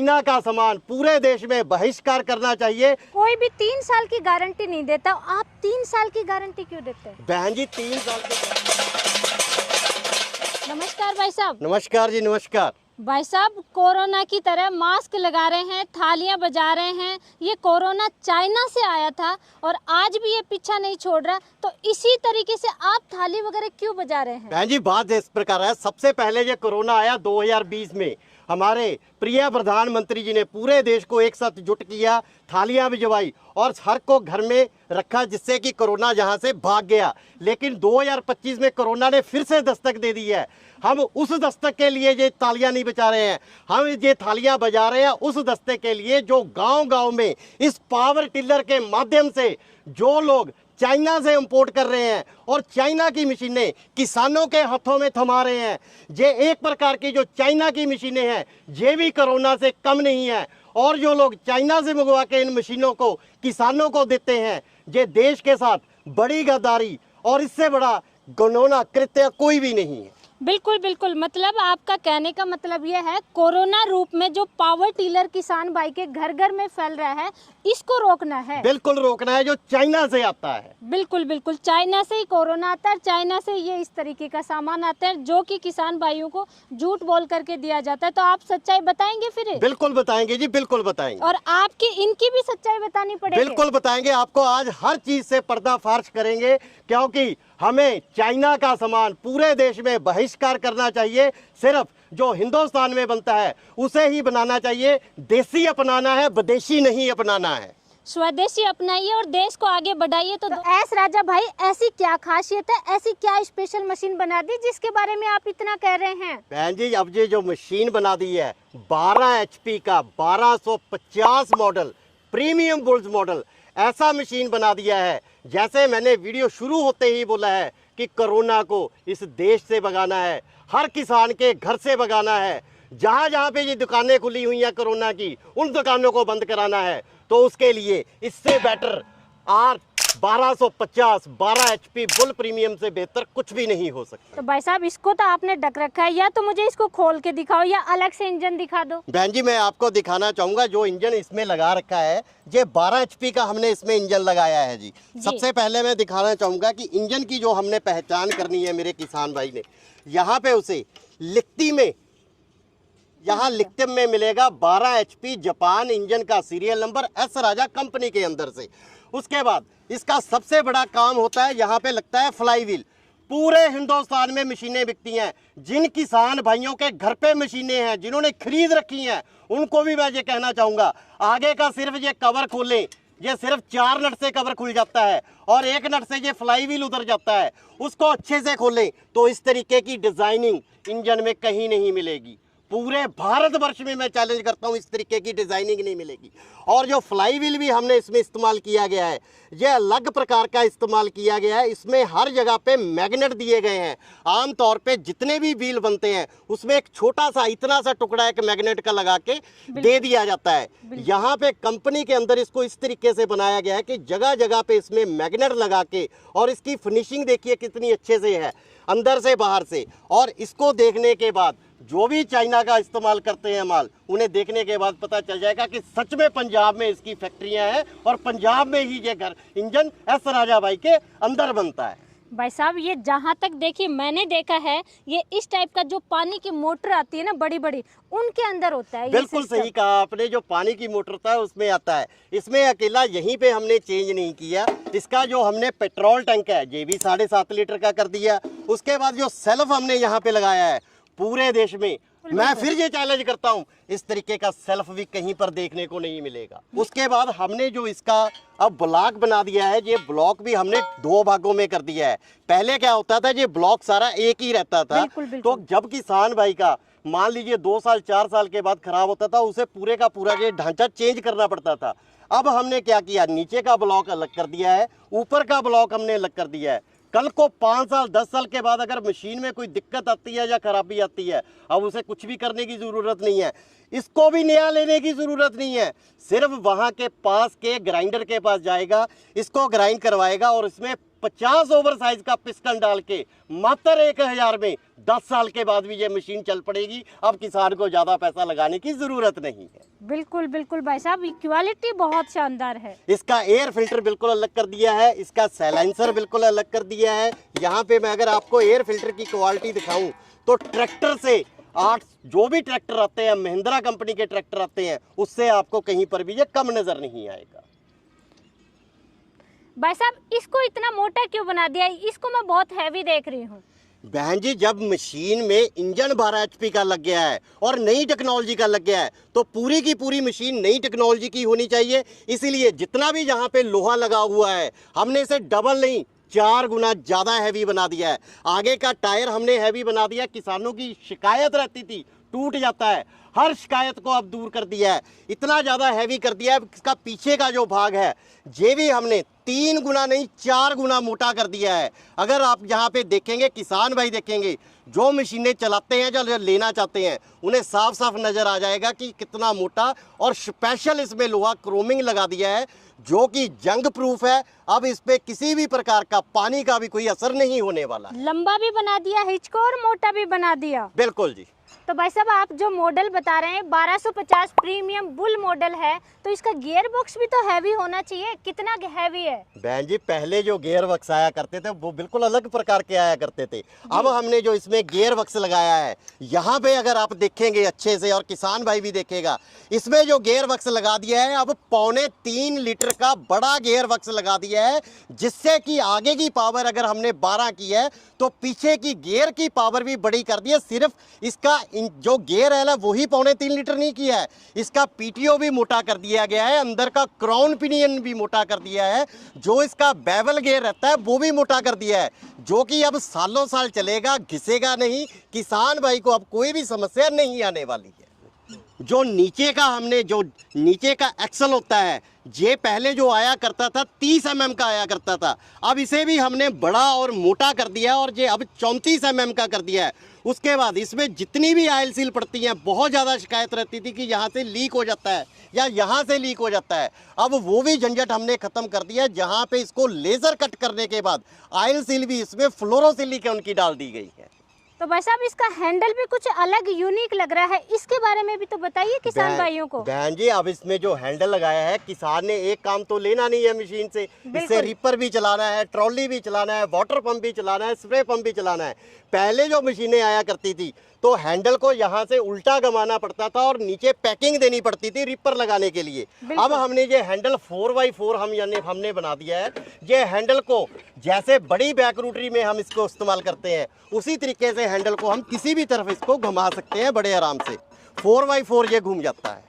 China का सामान पूरे देश में बहिष्कार करना चाहिए। कोई भी 3 साल की गारंटी नहीं देता, आप 3 साल की गारंटी क्यों देते हैं? बहन जी 3 साल के। नमस्कार भाई साहब। नमस्कार जी, नमस्कार। भाई साहब, कोरोना की तरह मास्क लगा रहे हैं, थालियां बजा रहे हैं। ये कोरोना चाइना से आया था और आज भी ये पीछा नहीं छोड़ रहा, तो इसी तरीके से आप थाली वगैरह क्यों बजा रहे हैं? बहन जी बात इस प्रकार है, सबसे पहले ये कोरोना आया 2020 में, हमारे प्रिय प्रधानमंत्री जी ने पूरे देश को एक साथ जुट किया, थालियां भिजवाई और हर को घर में रखा, जिससे कि कोरोना जहां से भाग गया। लेकिन 2025 में कोरोना ने फिर से दस्तक दे दी है। हम उस दस्तक के लिए ये तालियां नहीं बजा रहे हैं, हम ये थालियां बजा रहे हैं उस दस्तक के लिए जो गांव-गांव में इस पावर टिलर के माध्यम से जो लोग चाइना से इंपोर्ट कर रहे हैं और चाइना की मशीनें किसानों के हाथों में थमा रहे हैं। ये एक प्रकार की जो चाइना की मशीनें हैं ये भी कोरोना से कम नहीं है, और जो लोग चाइना से मंगवा के इन मशीनों को किसानों को देते हैं, ये देश के साथ बड़ी गद्दारी और इससे बड़ा घिनौना कृत्य कोई भी नहीं है। बिल्कुल बिल्कुल, मतलब आपका कहने का मतलब ये है कोरोना रूप में जो पावर टिलर किसान भाई के घर घर में फैल रहा है, इसको रोकना है। बिल्कुल रोकना है, जो चाइना से आता है। बिल्कुल बिल्कुल, चाइना से ही कोरोना आता है, चाइना से ये इस तरीके का सामान आता है जो कि किसान भाइयों को झूठ बोल करके दिया जाता है। तो आप सच्चाई बताएंगे फिर? बिल्कुल बताएंगे जी, बिल्कुल बताएंगे। और आपकी इनकी भी सच्चाई बतानी पड़ेगी। बिल्कुल बताएंगे, आपको आज हर चीज से पर्दाफाश करेंगे, क्योंकि हमें चाइना का सामान पूरे देश में बहिष्कार करना चाहिए। सिर्फ जो हिंदुस्तान में बनता है उसे ही बनाना चाहिए, देसी अपनाना है, विदेशी नहीं अपनाना है। स्वदेशी अपनाइए और देश को आगे बढ़ाइए। तो एस राजा भाई, ऐसी क्या खासियत है, ऐसी क्या स्पेशल मशीन बना दी जिसके बारे में आप इतना कह रहे हैं? बहन जी, अब ये जो मशीन बना दी है 12 HP का 1250 मॉडल, प्रीमियम बुल्स मॉडल, ऐसा मशीन बना दिया है। जैसे मैंने वीडियो शुरू होते ही बोला है कि कोरोना को इस देश से भगाना है, हर किसान के घर से भगाना है। जहाँ जहाँ पे ये दुकानें खुली हुई हैं कोरोना की, उन दुकानों को बंद कराना है। तो उसके लिए इससे बेटर 1250 12 HP बुल प्रीमियम से बेहतर कुछ भी नहीं हो सकता। तो भाई साहब, इसको तो आपने ढक रखा है, या तो मुझे इसको खोल के दिखाओ या अलग से इंजन दिखा दो। बहन जी, मैं आपको दिखाना चाहूंगा जो इंजन इसमें लगा रखा है, ये 12 HP का हमने इसमें इंजन लगाया है जी। सबसे पहले मैं दिखाना चाहूंगा कि इंजन की जो हमने पहचान करनी है मेरे किसान भाई ने, यहाँ पे उसे लिखती में, यहाँ लिखते में मिलेगा 12 HP जापान इंजन का सीरियल नंबर एस राजा कंपनी के अंदर से। उसके बाद इसका सबसे बड़ा काम होता है, यहाँ पे लगता है फ्लाई व्हील। पूरे हिंदुस्तान में मशीनें बिकती हैं, जिन किसान भाइयों के घर पे मशीनें हैं, जिन्होंने खरीद रखी हैं, उनको भी मैं ये कहना चाहूँगा, आगे का सिर्फ ये कवर खोलें, ये सिर्फ 4 नट से कवर खुल जाता है और 1 नट से ये फ्लाई व्हील उतर जाता है। उसको अच्छे से खोलें तो इस तरीके की डिज़ाइनिंग इंजन में कहीं नहीं मिलेगी। पूरे भारतवर्ष में मैं चैलेंज करता हूं, इस तरीके की डिजाइनिंग नहीं मिलेगी। और जो फ्लाई व्हील भी हमने इसमें इस्तेमाल किया गया है, यह अलग प्रकार का इस्तेमाल किया गया है। इसमें हर जगह पे मैग्नेट दिए गए हैं। आमतौर पे जितने भी व्हील बनते हैं उसमें एक छोटा सा इतना सा टुकड़ा एक मैग्नेट का लगा के दे दिया जाता है। यहाँ पे कंपनी के अंदर इसको इस तरीके से बनाया गया है कि जगह जगह पे इसमें मैग्नेट लगा के, और इसकी फिनिशिंग देखिए कितनी अच्छे से है अंदर से बाहर से। और इसको देखने के बाद जो भी चाइना का इस्तेमाल करते हैं माल, उन्हें देखने के बाद पता चल जाएगा कि सच में पंजाब में इसकी फैक्ट्रियां हैं और पंजाब में ही ये घर इंजन एस राजा भाई के अंदर बनता है। भाई साहब, ये जहाँ तक देखिए मैंने देखा है, ये इस टाइप का जो पानी की मोटर आती है ना बड़ी बड़ी, उनके अंदर होता है। बिल्कुल सही कहा आपने, जो पानी की मोटर था उसमें आता है। इसमें अकेला यहीं पे हमने चेंज नहीं किया, इसका जो हमने पेट्रोल टैंक है ये भी 7.5 लीटर का कर दिया। उसके बाद जो सेल्फ हमने यहाँ पे लगाया है, पूरे देश में मैं फिर ये चैलेंज करता हूँ, इस तरीके का सेल्फ भी कहीं पर देखने को नहीं मिलेगा। उसके बाद हमने जो इसका अब ब्लॉक बना दिया है, ये ब्लॉक भी हमने 2 भागों में कर दिया है। पहले क्या होता था, ये ब्लॉक सारा एक ही रहता था। बिल्कुल, बिल्कुल। तो जब किसान भाई का मान लीजिए 2 साल 4 साल के बाद खराब होता था, उसे पूरे का पूरा ये ढांचा चेंज करना पड़ता था। अब हमने क्या किया, नीचे का ब्लॉक अलग कर दिया है, ऊपर का ब्लॉक हमने अलग कर दिया है। कल को 5 साल 10 साल के बाद अगर मशीन में कोई दिक्कत आती है या खराबी आती है, अब उसे कुछ भी करने की ज़रूरत नहीं है। इसको भी नया लेने की जरूरत नहीं है, सिर्फ वहां के पास के ग्राइंडर के पास जाएगा, इसको ग्राइंड करवाएगा और इसमें 50 ओवर साइज का पिस्टन डाल के मात्र 1000 में 10 साल के बाद भी ये मशीन चल पड़ेगी। अब किसान को ज्यादा पैसा लगाने की जरूरत नहीं है। बिल्कुल बिल्कुल भाई साहब, क्वालिटी बहुत शानदार है। इसका एयर फिल्टर बिल्कुल अलग कर दिया है, इसका साइलेंसर बिल्कुल अलग कर दिया है। यहाँ पे मैं अगर आपको एयर फिल्टर की क्वालिटी दिखाऊं तो ट्रैक्टर से 8 जो भी ट्रैक्टर आते हैं, महिंद्रा कंपनी के ट्रैक्टर आते हैं, उससे आपको कहीं पर भी ये कम नजर नहीं आएगा। भाई साहब इसको इतना मोटा क्यों बना दिया? इसको मैं बहुत हैवी देख रही हूँ। बहन जी, जब मशीन में इंजन 12 HP का लग गया है और नई टेक्नोलॉजी का लग गया है तो पूरी की पूरी मशीन नई टेक्नोलॉजी की होनी चाहिए। इसीलिए जितना भी यहाँ पे लोहा लगा हुआ है हमने इसे डबल नहीं 4 गुना ज़्यादा हैवी बना दिया है। आगे का टायर हमने हैवी बना दिया। किसानों की शिकायत रहती थी टूट जाता है, हर शिकायत को अब दूर कर दिया है, इतना ज़्यादा हैवी कर दिया है। इसका पीछे का जो भाग है ये भी हमने 3 गुना नहीं 4 गुना मोटा कर दिया है। अगर आप यहाँ पे देखेंगे, किसान भाई देखेंगे, जो मशीनें चलाते हैं, जो लेना चाहते हैं, उन्हें साफ साफ नज़र आ जाएगा कि कितना मोटा और स्पेशल इसमें लोहा क्रोमिंग लगा दिया है जो कि जंग प्रूफ है। अब इस पे किसी भी प्रकार का पानी का भी कोई असर नहीं होने वाला। लंबा भी बना दिया है इसको और मोटा भी बना दिया। बिल्कुल जी। तो भाई साहब आप जो मॉडल बता रहे हैं 1250 प्रीमियम बुल मॉडल है, तो इसका गियर बॉक्स भी तो हैवी होना चाहिए। कितना हैवी है? बहन जी, पहले जो गियर बक्स आया करते थे वो बिल्कुल अलग प्रकार के आया करते थे। अब हमने जो इसमें गियर बक्स लगाया है, यहाँ पे अगर आप देखेंगे अच्छे से और किसान भाई भी देखेगा, इसमें जो गियर बक्स लगा दिया है अब 2.25 लीटर का बड़ा गियर बक्स लगा दिया है, जिससे कि आगे की पावर अगर हमने 12 की है तो पीछे की गियर की पावर भी बड़ी कर दी है। सिर्फ इसका जो गियर है ना वही 2.25 लीटर नहीं किया है, इसका पीटीओ भी मोटा कर दिया गया है, अंदर का क्राउन पिनियन भी मोटा कर दिया है, जो इसका बेवल गियर रहता है वो भी मोटा कर दिया है, जो कि अब सालों साल चलेगा, घिसेगा नहीं। किसान भाई को अब कोई भी समस्या नहीं आने वाली है। जो नीचे का हमने जो नीचे का एक्सल होता है, ये पहले जो आया करता था 30 mm का आया करता था, अब इसे भी हमने बड़ा और मोटा कर दिया और ये अब 34 mm का कर दिया है। उसके बाद इसमें जितनी भी आयल सील पड़ती हैं, बहुत ज़्यादा शिकायत रहती थी कि यहाँ से लीक हो जाता है या यहाँ से लीक हो जाता है, अब वो भी झंझट हमने ख़त्म कर दिया। जहाँ पे इसको लेज़र कट करने के बाद आयल सील भी इसमें फ्लोरोसिलिकॉन की डाल दी गई है। तो भाई साहब इसका हैंडल भी कुछ अलग यूनिक लग रहा है, इसके बारे में भी तो बताइए किसान भाइयों को। बहन जी, अब इसमें जो हैंडल लगाया है, किसान ने एक काम तो लेना नहीं है मशीन से, इससे रिपर भी चलाना है, ट्रॉली भी चलाना है, वाटर पंप भी चलाना है, स्प्रे पंप भी चलाना है। पहले जो मशीनें आया करती थी तो हैंडल को यहाँ से उल्टा घुमाना पड़ता था और नीचे पैकिंग देनी पड़ती थी रिपर लगाने के लिए। अब हमने ये हैंडल 4x4 हमने बना दिया है। ये हैंडल को जैसे बड़ी बैक रूटरी में हम इसको इस्तेमाल करते हैं, उसी तरीके से हैंडल को हम किसी भी तरफ इसको घुमा सकते हैं बड़े आराम से। 4x4 ये घूम जाता है।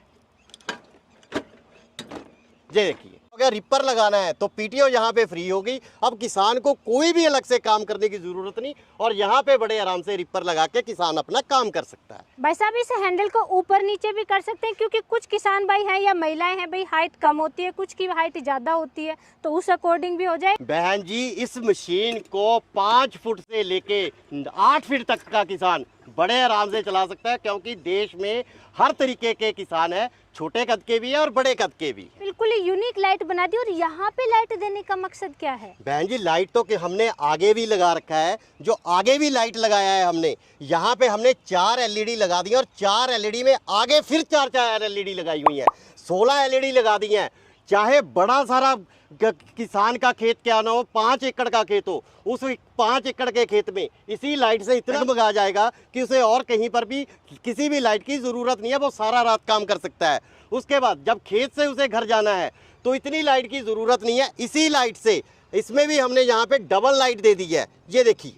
ये देखिए, अगर रिपर लगाना है तो पीटीओ यहाँ पे फ्री होगी। अब किसान को कोई भी अलग से काम करने की जरूरत नहीं और यहाँ पे बड़े आराम से रिपर लगा के किसान अपना काम कर सकता है। भाई साहब इस हैंडल को ऊपर नीचे भी कर सकते हैं, क्योंकि कुछ किसान भाई हैं या महिलाएं हैं भाई हाइट कम होती है, कुछ की हाइट ज्यादा होती है, तो उस अकॉर्डिंग भी हो जाए। बहन जी, इस मशीन को 5 फुट से लेके 8 फीट तक का किसान बड़े आराम से चला सकता है, क्योंकि देश में हर तरीके के किसान है, छोटे कद के भी है और बड़े कद के भी। बिल्कुल यूनिक लाइट बना दी। और यहाँ पे लाइट देने का मकसद क्या है? बहन जी, लाइट तो कि हमने आगे भी लगा रखा है, जो आगे भी लाइट लगाया है हमने, यहाँ पे हमने 4 LED लगा दी और 4 LED में आगे फिर 4 LED लगाई हुई है, 16 LED लगा दी है। चाहे बड़ा सारा किसान का खेत क्या ना हो, 5 एकड़ का खेत हो, उस 5 एकड़ के खेत में इसी लाइट से इतना भगा जाएगा कि उसे और कहीं पर भी किसी भी लाइट की ज़रूरत नहीं है, वो सारा रात काम कर सकता है। उसके बाद जब खेत से उसे घर जाना है तो इतनी लाइट की ज़रूरत नहीं है। इसी लाइट से इसमें भी हमने यहाँ पे डबल लाइट दे दी है, ये देखिए।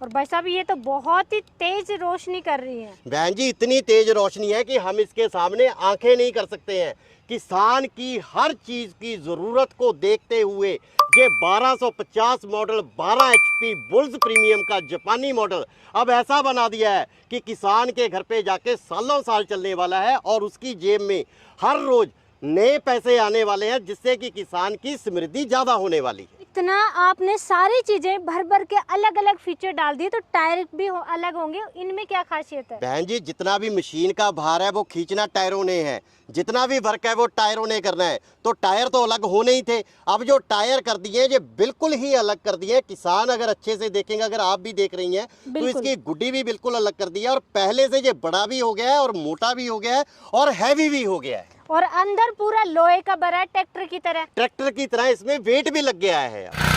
और भाई साहब ये तो बहुत ही तेज रोशनी कर रही है। बहन जी, इतनी तेज रोशनी है कि हम इसके सामने आंखें नहीं कर सकते हैं। किसान की हर चीज़ की ज़रूरत को देखते हुए ये 1250 मॉडल 12 HP बुल्स प्रीमियम का जापानी मॉडल अब ऐसा बना दिया है कि किसान के घर पे जाके सालों साल चलने वाला है और उसकी जेब में हर रोज़ नए पैसे आने वाले हैं, जिससे कि किसान की समृद्धि ज्यादा होने वाली है। इतना आपने सारी चीजें भर भर के अलग अलग फीचर डाल दिए, तो टायर भी अलग होंगे, इनमें क्या खासियत है? बहन जी, जितना भी मशीन का भार है वो खींचना टायरों ने है, जितना भी वर्क है वो टायरों ने करना है। तो टायर तो अलग होने ही थे, अब जो टायर कर दिए ये बिल्कुल ही अलग कर दिए। किसान अगर अच्छे से देखेंगे, अगर आप भी देख रही हैं तो इसकी गुड्डी भी बिल्कुल अलग कर दी है, और पहले से ये बड़ा भी हो गया है और मोटा भी हो गया है और हैवी भी हो गया है, और अंदर पूरा लोहे का भरा है, ट्रैक्टर की तरह। ट्रैक्टर की तरह इसमें वेट भी लग गया है।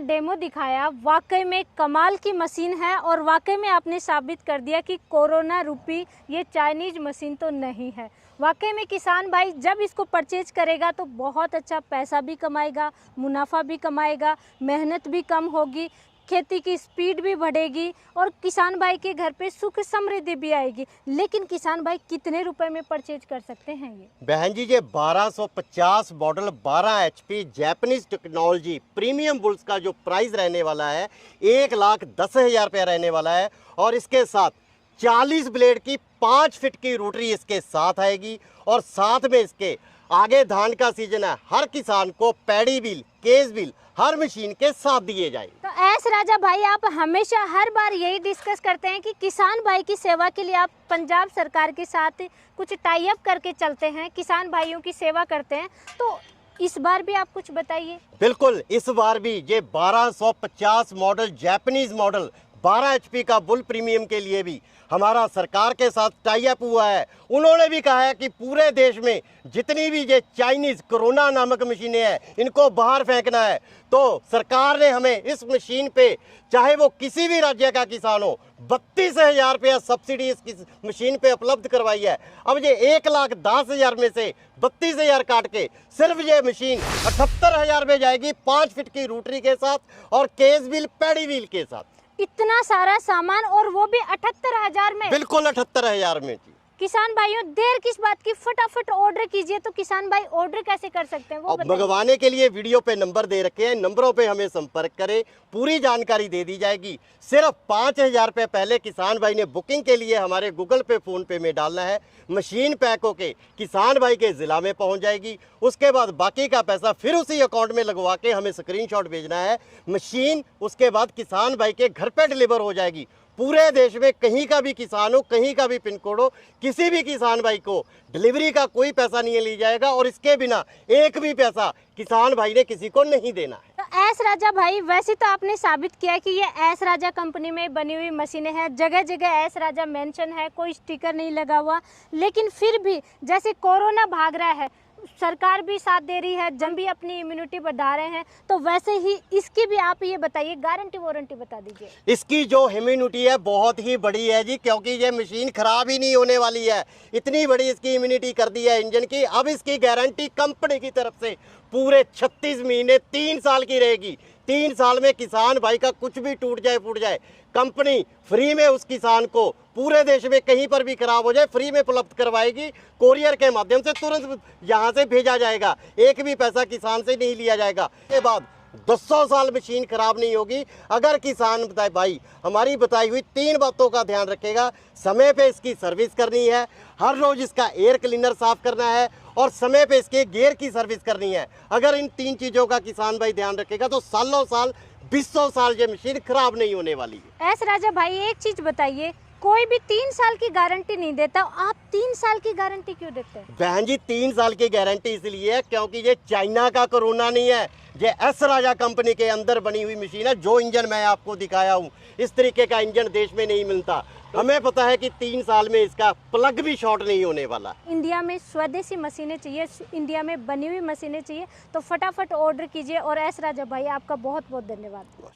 डेमो दिखाया, वाकई में कमाल की मशीन है, और वाकई में आपने साबित कर दिया कि कोरोना रूपी ये चाइनीज मशीन तो नहीं है। वाकई में किसान भाई जब इसको परचेज करेगा तो बहुत अच्छा पैसा भी कमाएगा, मुनाफा भी कमाएगा, मेहनत भी कम होगी, खेती की स्पीड भी बढ़ेगी, और किसान भाई के घर पे सुख समृद्धि भी आएगी। लेकिन किसान भाई कितने रुपए में परचेज कर सकते हैं ये? बहन जी, ये 1250 model 12 HP Japanese technology premium bulls का जो प्राइस रहने वाला है 1,10,000 रुपया रहने वाला है, और इसके साथ 40 ब्लेड की 5 फीट की रोटरी इसके साथ आएगी, और साथ में इसके आगे धान का सीजन है, हर किसान को पैडी बिल, केस बिल हर मशीन के साथ दिए जाए। तो एस राजा भाई, आप हमेशा हर बार यही डिस्कस करते हैं कि किसान भाई की सेवा के लिए आप पंजाब सरकार के साथ कुछ टाई अप करके चलते हैं, किसान भाइयों की सेवा करते हैं, तो इस बार भी आप कुछ बताइए। बिल्कुल, इस बार भी ये 1250 मॉडल जैपनीज मॉडल 12 HP का बुल प्रीमियम के लिए भी हमारा सरकार के साथ टाई अप हुआ है। उन्होंने भी कहा है कि पूरे देश में जितनी भी ये चाइनीज कोरोना नामक मशीनें हैं इनको बाहर फेंकना है। तो सरकार ने हमें इस मशीन पे, चाहे वो किसी भी राज्य का किसान हो, 32,000 रुपया सब्सिडी इस मशीन पे उपलब्ध करवाई है। अब ये 1,10,000 में से 32,000 काट के सिर्फ ये मशीन 78,000 में जाएगी, 5 फीट की रोटरी के साथ और केस व्हील, पैडी व्हील के साथ। इतना सारा सामान, और वो भी 78,000 में? बिल्कुल 78,000 में। किसान भाइयों, देर किस बात की, फटाफट ऑर्डर कीजिए। तो किसान भाई ऑर्डर कैसे कर सकते हैं वो बताइए। मंगवाने के लिए वीडियो पे नंबर दे रखे हैं, नंबरों पे हमें संपर्क करें, पूरी जानकारी दे दी जाएगी। सिर्फ 5,000 रुपये पहले किसान भाई ने बुकिंग के लिए हमारे गूगल पे, फोन पे में डालना है। मशीन पैक होके किसान भाई के जिला में पहुंच जाएगी। उसके बाद बाकी का पैसा फिर उसी अकाउंट में लगवा के हमें स्क्रीनशॉट भेजना है। मशीन उसके बाद किसान भाई के घर पे डिलीवर हो जाएगी। पूरे देश में कहीं का भी किसान हो, कहीं का भी पिन कोड हो, किसी भी किसान भाई को डिलीवरी का कोई पैसा नहीं लिया जाएगा, और इसके बिना एक भी पैसा किसान भाई ने किसी को नहीं देना है। तो एस राजा भाई, वैसे तो आपने साबित किया कि ये एस राजा कंपनी में बनी हुई मशीनें हैं, जगह जगह एस राजा मेंशन है, कोई स्टिकर नहीं लगा हुआ, लेकिन फिर भी जैसे कोरोना भाग रहा है, सरकार भी साथ दे रही है, जम भी अपनी इम्यूनिटी बढ़ा रहे हैं, तो वैसे ही इसकी भी आप ये बताइए, गारंटी वारंटी बता दीजिए। इसकी जो इम्यूनिटी है बहुत ही बड़ी है जी, क्योंकि ये मशीन खराब ही नहीं होने वाली है। इतनी बड़ी इसकी इम्यूनिटी कर दी है इंजन की। अब इसकी गारंटी कंपनी की तरफ से पूरे 36 महीने 3 साल की रहेगी। 3 साल में किसान भाई का कुछ भी टूट जाए, फूट जाए, कंपनी फ्री में उस किसान को पूरे देश में कहीं पर भी खराब हो जाए फ्री में उपलब्ध करवाएगी। कोरियर के माध्यम से तुरंत यहाँ से भेजा जाएगा, एक भी पैसा किसान से नहीं लिया जाएगा। इसके बाद 200 साल मशीन खराब नहीं होगी अगर किसान भाई हमारी बताई हुई 3 बातों का ध्यान रखेगा। समय पे इसकी सर्विस करनी है, हर रोज इसका एयर क्लीनर साफ करना है, और समय पे इसके गियर की सर्विस करनी है। अगर इन 3 चीज़ों का किसान भाई ध्यान रखेगा तो सालों साल, 200 साल ये मशीन खराब नहीं होने वाली है। एस राजा भाई, एक चीज बताइए, कोई भी 3 साल की गारंटी नहीं देता, आप 3 साल की गारंटी क्यों देते हैं? बहन जी, 3 साल की गारंटी इसलिए है क्योंकि ये चाइना का कोरोना नहीं है, ये एस राजा कंपनी के अंदर बनी हुई मशीन है। जो इंजन मैं आपको दिखाया हूँ, इस तरीके का इंजन देश में नहीं मिलता। हमें पता है कि 3 साल में इसका प्लग भी शॉर्ट नहीं होने वाला। इंडिया में स्वदेशी मशीनें चाहिए, इंडिया में बनी हुई मशीनें चाहिए, तो फटाफट ऑर्डर कीजिए। और एस राजा भाई, आपका बहुत बहुत धन्यवाद।